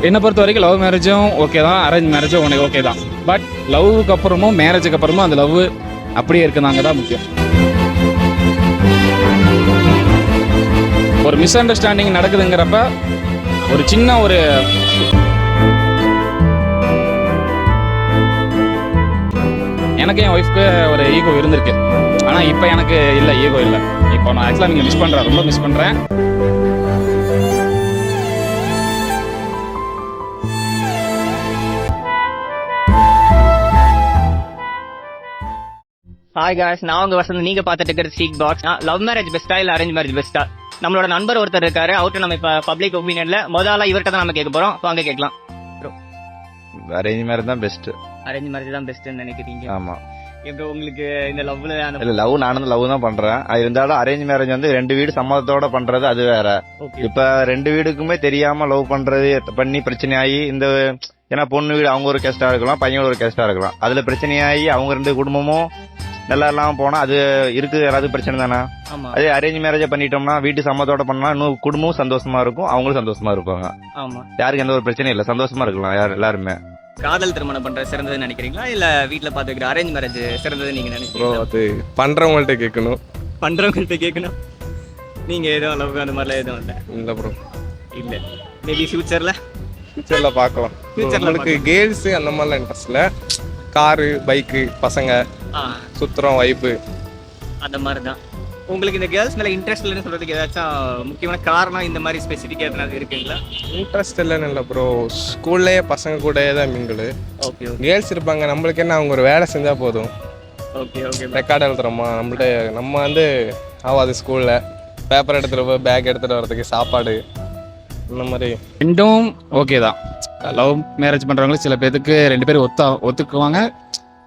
என்னை பொறுத்த வரைக்கும் லவ் மேரேஜும் ஓகே தான், அரேஞ்ச் மேரேஜும் உனக்கு ஓகே தான். பட் லவ்வுக்கு அப்புறமும் மேரேஜுக்கு அப்புறமும் அந்த லவ் அப்படியே இருக்குதாங்க தான் முக்கியம். ஒரு மிஸ் அண்டர்ஸ்டாண்டிங் நடக்குதுங்கிறப்ப ஒரு சின்ன ஒரு எனக்கு என் ஒய்ஃப்க்கு ஒரு ஈகோ இருந்திருக்கு. ஆனால் இப்போ எனக்கு இல்லை, ஈகோ இல்லை. இப்போ நான் ஆக்சுவலாக நீங்கள் மிஸ் பண்ணுறேன், ரொம்ப மிஸ் பண்ணுறேன். ஹாய் காய்ஸ், நான் உங்க வசந்த். நீங்க பார்த்துட்டு இருக்கிறது ஸ்டீக் பாக்ஸ். லவ் மேரேஜ் பெஸ்டா இல்ல அரேஞ்ச் மேரேஜ் பெஸ்டா? நம்மளோட நண்பர் ஒருத்தர் இருக்காரு, அவர்கிட்ட நம்ம இப்ப பப்ளிக் ஒப்பீனியன்ல முதல்ல இவர்கிட்ட தான் நம்ம கேட்க போறோம். அங்க கேட்கலாம். அரேஞ்ச் மேரேஜ் தான் பெஸ்ட். அரேஞ்ச் மேரேஜ் தான் பெஸ்ட்னு நினைக்கிறீங்க? ஆமா. இப்போ உங்களுக்கு இந்த லவ்ல இல்ல, லவ் நானும் லவ் தான் பண்றேன். அது இருந்தாலும் அரேஞ்ச் மேரேஜ் வந்து 2 வீடு சம்மதத்தோட பண்றது அது வேற. இப்ப 2 வீடுக்குமே தெரியாம லவ் பண்றது பண்ணி பிரச்சனை ஆகி இந்த ஏன்னா பொண்ணு வீடு அவங்க ஒரு கேஸ்டா இருக்கலாம், பையன் ஒரு கேஸ்டா இருக்கலாம். அதுல பிரச்சனையாகி அவங்க 2 குடும்பமும் நல்லா இல்லாம போனா அது இருக்கு, யாராவது பிரச்சனை தானே. அதே அரேஞ்ச் மேரேஜ் பண்ணிட்டோம்னா வீட்டு சம்மதத்தோட பண்ணா இன்னும் குடும்பமும் சந்தோஷமா இருக்கும், அவங்களும் சந்தோஷமா இருப்பாங்க. யாருக்கு எந்த ஒரு பிரச்சனையும் இல்ல, சந்தோஷமா இருக்கலாம் எல்லாருமே. காதல் திருமணம் பண்ற சிறந்ததுன்னு நினைக்கிறீங்களா இல்ல வீட்டுல பாத்துக்கிற அரேஞ்ச் மேரேஜ் சிறந்தது நீங்க நினைக்கிறீங்களா? அது பண்றவங்கள்ட்ட கேட்கணும். பண்றவங்கள்ட்ட கேட்கணும். நீங்க எதுவும் லவ் அந்த மாதிரிலாம் எதுவும் இல்ல? இல்ல ப்ரோ, இல்ல. மேபி ஃபியூச்சர்ல பார்க்கலாம். உங்களுக்கு கேர்ள்ஸ் அந்த மாதிரிலாம் இன்ட்ரெஸ்ட் இல்ல, காரு பைக்கு பசங்க சுத்துறோம் வைப்பு அந்த மாதிரி தான். உங்களுக்கு இந்த கேர்ள்ஸ் மேல இன்ட்ரெஸ்ட் இல்லைன்னு சொல்றதுக்கு ஏதாச்சும் முக்கியமான காரணம் இந்த மாதிரி ஸ்பெசிஃபிக்கா எதனால இருக்குங்களா? இன்ட்ரெஸ்ட் இல்லைன்னு இல்லை ப்ரோ, ஸ்கூல்லேயே பசங்க கூட தான் மிங்கிள். ஓகே. கேர்ள்ஸ் இருப்பாங்க, நம்மளுக்கு என்ன அவங்க ஒரு வேலை செஞ்சால் போதும். ஓகே. ரெக்கார்டு எழுதுறோமா நம்மள்ட்ட, நம்ம வந்து ஆகாது ஸ்கூலில் பேப்பர் எடுத்துகிட்டு போய் பேக் எடுத்துகிட்டு வரதுக்கு சாப்பாடு இந்த மாதிரி. ரெண்டும் ஓகே தான். லவ் மேரேஜ் பண்ணுறவங்களுக்கு சில பேருக்கு 2 பேர் ஒத்துக்குவாங்க,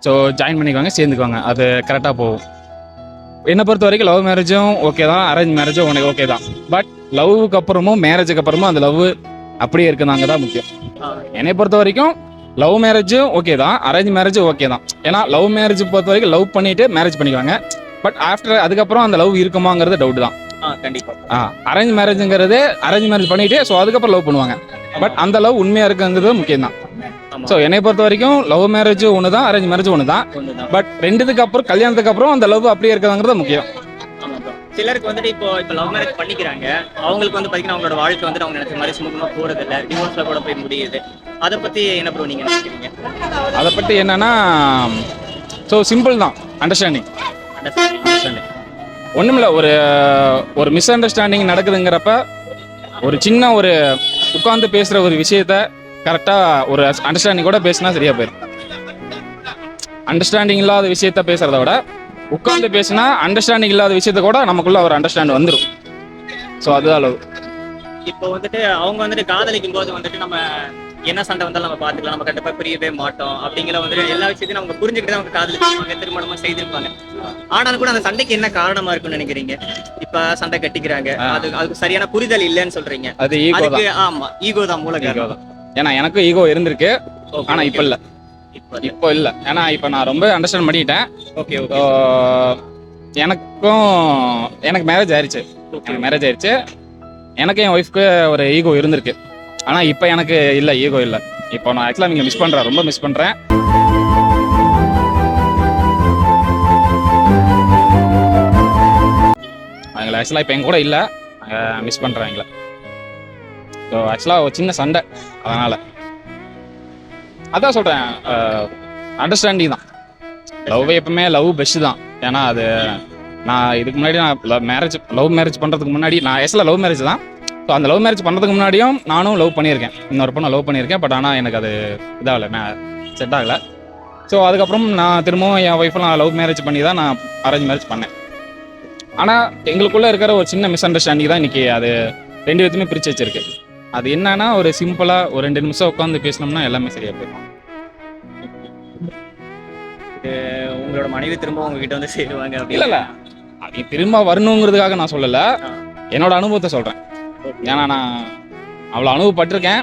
ஸோ ஜாயின் பண்ணிக்குவாங்க, சேர்ந்துக்குவாங்க, அது கரெக்டாக போகும். என்னை பொறுத்த வரைக்கும் லவ் மேரேஜும் ஓகே தான், அரேஞ்ச் மேரேஜும் உனக்கு ஓகே தான். பட் லவ்வுக்கு அப்புறமும் மேரேஜுக்கு அப்புறமும் அந்த லவ் அப்படியே இருக்குதாங்க தான் முக்கியம். என்னை பொறுத்த வரைக்கும் லவ் மேரேஜும் ஓகே தான், அரேஞ்ச் மேரேஜும் ஓகே தான். ஏன்னா லவ் மேரேஜ் பொறுத்த வரைக்கும் லவ் பண்ணிட்டு மேரேஜ் பண்ணிக்குவாங்க. பட் ஆஃப்டர் அதுக்கப்புறம் அந்த லவ் இருக்குமாங்கிறது டவுட் தான். கண்டிப்பா. அரேஞ்ச் மேரேஜ்ங்கிறது அரேஞ்ச் மேரேஜ் பண்ணிட்டு ஸோ அதுக்கப்புறம் லவ் பண்ணுவாங்க. பட் அந்த லவ் உண்மையா இருக்குங்கிறது முக்கியம் தான். ஸோ என்னை பொறுத்த வரைக்கும் லவ் மேரேஜ் ஒன்று தான், அரேஞ்ச் மேரேஜ் ஒன்று தான். பட் 2த்துக்கு அப்புறம் கல்யாணத்துக்கு அப்புறம் அந்த லவ் அப்படியே இருக்குதாங்கிறது முக்கியம். சிலருக்கு வந்துட்டு இப்போ லவ் மேரேஜ் பண்ணிக்கிறாங்க, அவங்களுக்கு வந்து பாத்தீங்கன்னா அவங்களோட வாழ்க்கை வந்துட்டு அவங்க நினைச்ச மாதிரி சுமூகமா போறது இல்லை, டிவோர்ஸ்ல கூட போய் முடியுது. அதை பத்தி என்ன ப்ரோ நீங்க நினைக்கிறீங்க? அதை பற்றி என்னன்னா, ஸோ சிம்பிள் தான், அண்டர்ஸ்டாண்டிங். ஒன்றுமில்ல, ஒரு மிஸ் அண்டர்ஸ்டாண்டிங் நடக்குதுங்கிறப்ப ஒரு சின்ன ஒரு உட்காந்து பேசுகிற ஒரு விஷயத்த கரெக்டாக ஒரு அண்டர்ஸ்டாண்டிங் கூட பேசினா சரியா போயிடும். அண்டர்ஸ்டாண்டிங் இல்லாத விஷயத்த பேசுறத விட உட்காந்து பேசினா அண்டர்ஸ்டாண்டிங் இல்லாத விஷயத்த கூட நமக்குள்ள ஒரு அண்டர்ஸ்டாண்ட் வந்துடும். ஸோ அதுதான் லவ். இப்போ வந்துட்டு அவங்க வந்துட்டு காதலிக்கும் போது வந்துட்டு நம்ம என்ன சண்டை வந்தாலும் நம்ம பார்த்துக்கலாம், நம்ம கண்டிப்பா பிரியவே மாட்டோம் அப்படிங்கிற வந்துட்டு எல்லா விஷயத்தையும் அவங்க புரிஞ்சுக்கிட்டு அவங்க காதலிப்பாங்க, திருமணமா செய்திருப்பாங்க. ஆனாலும் கூட அந்த சண்டைக்கு என்ன காரணமா இருக்குன்னு நினைக்கிறீங்க? இப்ப சண்டை கட்டிக்கிறாங்க, அதுக்கு சரியான புரிதல் இல்லைன்னு சொல்றீங்க. அது ஈகோ தான். ஆமா, ஈகோ தான் மூல காரணம். ஏன்னா எனக்கும் ஈகோ இருந்திருக்கு, ஆனா இப்ப இல்ல. இப்போ இல்ல, ஏன்னா இப்ப நான் ரொம்ப அண்டர்ஸ்டாண்ட் பண்ணிட்டேன். ஓகே. எனக்கு மேரேஜ் ஆயிடுச்சு. எனக்கு என் ஒய்ஃப்க்கு ஒரு ஈகோ இருந்திருக்கு. ஆனா இப்ப எனக்கு இல்ல, ஈகோ இல்ல. இப்போ நான் ஆக்சுவலா நீங்க மிஸ் பண்றேன், ரொம்ப மிஸ் பண்றேன். அவங்கள ஆக்சுவலா இப்ப எங்க கூட இல்ல, மிஸ் பண்றேன் எங்களை. ஸோ ஆக்சுவலா ஒரு சின்ன சண்டை, அதனால அதான் சொல்றேன், அண்டர்ஸ்டாண்டிங் தான். லவ் எப்பவுமே லவ் பெஸ்ட் தான். ஏன்னா அது நான் இதுக்கு முன்னாடி நான் லவ் மேரேஜ் பண்றதுக்கு முன்னாடி நான் ஆக்சுவலா லவ் மேரேஜ் தான். ஸோ அந்த லவ் மேரேஜ் பண்ணுறதுக்கு முன்னாடியும் நானும் லவ் பண்ணியிருக்கேன், இன்னொரு பொண்ணை லவ் பண்ணியிருக்கேன். பட் ஆனால் எனக்கு அது இதாகலை, செட் ஆகலை. ஸோ அதுக்கப்புறம் நான் திரும்பவும் என் ஒய்ஃபெல்லாம் லவ் மேரேஜ் பண்ணி தான் நான் அரேஞ்ச் மேரேஜ் பண்ணேன். ஆனால் எங்களுக்குள்ளே இருக்கிற ஒரு சின்ன மிஸ் அண்டர்ஸ்டாண்டிங் தான் இன்றைக்கி அது 2 பேர்த்துமே பிரித்து வச்சிருக்கு. அது என்னன்னா, ஒரு சிம்பிளாக ஒரு 2 நிமிஷம் உட்காந்து பேசினோம்னா எல்லாமே சரியாக போயிடும். உங்களோட மனைவி திரும்ப உங்ககிட்ட வந்து சேருவாங்க? இல்லை, அது திரும்ப வரணுங்கிறதுக்காக நான் சொல்லலை, என்னோட அனுபவத்தை சொல்கிறேன். ஏன்னா நான் அவ்வளோ அனுபவப்பட்டிருக்கேன்.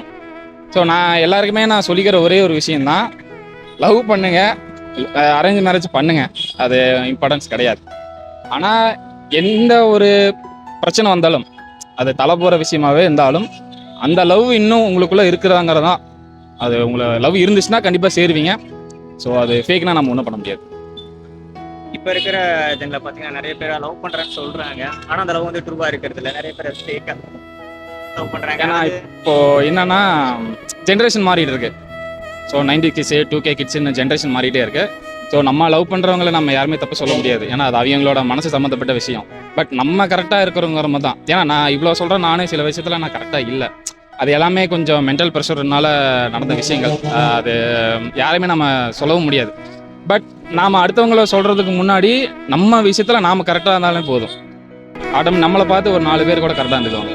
ஸோ நான் எல்லாருக்குமே நான் சொல்லிக்கிற ஒரே ஒரு விஷயந்தான், லவ் பண்ணுங்க, அரேஞ்ச் மேரேஜ் பண்ணுங்க, அது இம்பார்ட்டன்ஸ் கிடையாது. ஆனால் எந்த ஒரு பிரச்சனை வந்தாலும், அது தலை போகிற விஷயமாவே இருந்தாலும் அந்த லவ் இன்னும் உங்களுக்குள்ள இருக்கிறாங்கிறதான். அது உங்களை லவ் இருந்துச்சுன்னா கண்டிப்பா சேருவீங்க. ஸோ அது ஃபேக்னா நம்ம ஒன்றும் பண்ண முடியாது. இப்ப இருக்கிற ஜென்ல பாத்தீங்கன்னா நிறைய பேர் லவ் பண்றேன்னு சொல்றாங்க, ஆனா அந்த லவ் வந்து ட்ரூவா இருக்கிறது இல்ல. நிறைய பேர் ஃபேக்கா லவ் பண்றாங்க. ஏன்னா இப்போ என்னன்னா ஜென்ரேஷன் மாறிட்டு இருக்கு. ஸோ 90 கிட்ஸு 2K கிட்ஸுன்னு ஜென்ரேஷன் மாறிட்டே இருக்கு. ஸோ நம்ம லவ் பண்ணுறவங்கள நம்ம யாருமே தப்பு சொல்ல முடியாது. ஏன்னா அது அவங்களோட மனசு சம்மந்தப்பட்ட விஷயம். பட் நம்ம கரெக்டாக இருக்கிறவங்கிற மாதிரி தான். ஏன்னா நான் இவ்வளோ சொல்கிறேன், நானே சில விஷயத்தில் நான் கரெக்டாக இல்லை. அது எல்லாமே கொஞ்சம் மென்டல் ப்ரெஷர்னால நடந்த விஷயங்கள். அது யாரையுமே நம்ம சொல்லவும் முடியாது. பட் நாம் அடுத்தவங்கள சொல்கிறதுக்கு முன்னாடி நம்ம விஷயத்தில் நாம் கரெக்டாக இருந்தாலே போதும். நம்மளை பார்த்து ஒரு 4 பேர் கூட கரெக்டாக இருந்துக்குவாங்க.